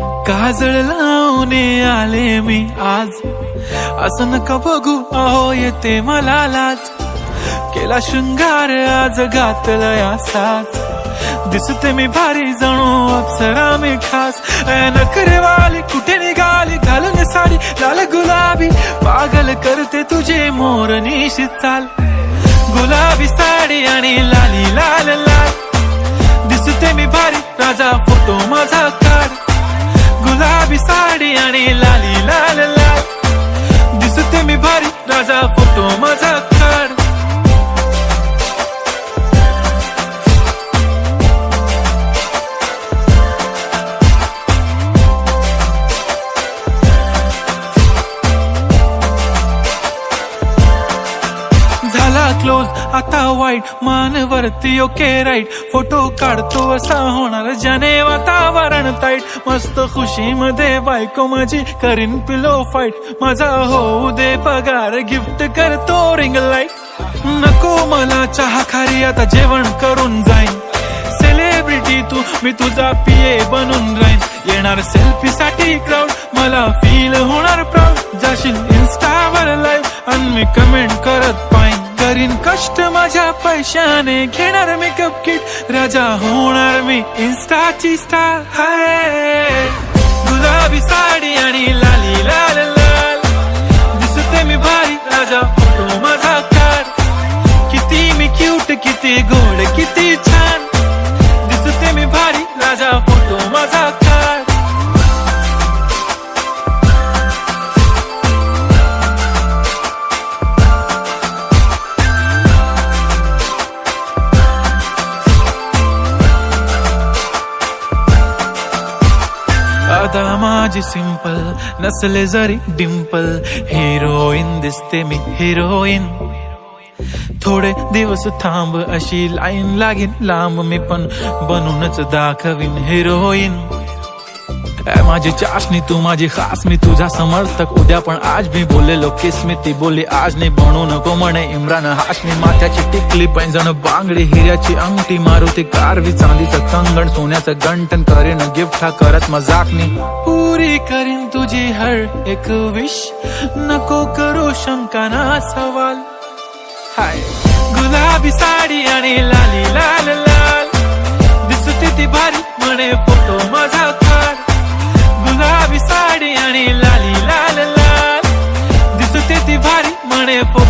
काजळ लावून आले मी आज, असं नका बघू अहो येते मला लाज. केला शृंगार आज घातलाय असाच, दिसते मी भारी जणू अप्सरा मी खास. नखरेवाली कुठे निघाली घालून साडी लाल गुलाबी, पागल करते तुझे मोरनीशी चाल. गुलाबी साडी आणि लाली लाल लाल, दिसते मी भारी राजा फोटो माझा काढ. गुलाबी साडी आणि लाली लाल लाल, दिसते मी भारी राजा फोटो माझा काढ. झाला क्लोज आता वाईट, मानवरती ओके राईट. फोटो काढतो असा होणार ज्याने वातावरण ताईट. मस्त खुशी मध्ये बायको माझी करीन पिलो फाईट. माझा होऊ दे पगार गिफ्ट करतो रिंग लाईट. नको मला चहा खारी आता जेवण करून जाईन. सेलिब्रिटी तू मी तुझा पिये बनून राहीन. येणार सेल्फी साठी क्राऊड मला फील होणार प्राऊड. जाशील इन्स्टावर लाईव्ह आणि मी कमेंट करत पाईन. करीन कष्ट माझ्या पैशाने घेणार मेकअप किट. राजा होणार मी इन्स्टाची स्टार. हाय गुलाबी साडी आणि लाली लाल लाल, दिसते मी भारी राजा फोटो माझा काढ. किती मी क्यूट किती गोड किती छान, दिसते मी भारी राजा फोटो माझा काढ. आता माझी सिंपल नसले जरी डिंपल, हिरोईन दिसते मी हिरोईन. थोडे दिवस थांब अशी लाईन लागेल लांब, मी पण बनूनच दाखवीन हिरोईन. माझी चाशनी तू माझी खास, मी तुझा समर्थक उद्या पण आज मी बोललेलो किस मी. ती बोली आज नाही बनू नको म्हणे इम्रान हाशमी. माथ्याची टिकली पैंजण बांगडी हिऱ्याची अंगठी, मारुती कारवी चांदीचं कंगण सोन्याचं गंटन. करीन गिफ्ट हा करत मजाकनी, पुरी करीन तुझी हर एक विश. नको करू शंका ना सवाल. हाय गुलाबी साडी आणि लाली लाल लाल, दिसते ती भारी म्हणे फोटो माझा काढ. गुलाबी साडी आणि लाली लाल लाल, दिसते ती भारी म्हणे फोटो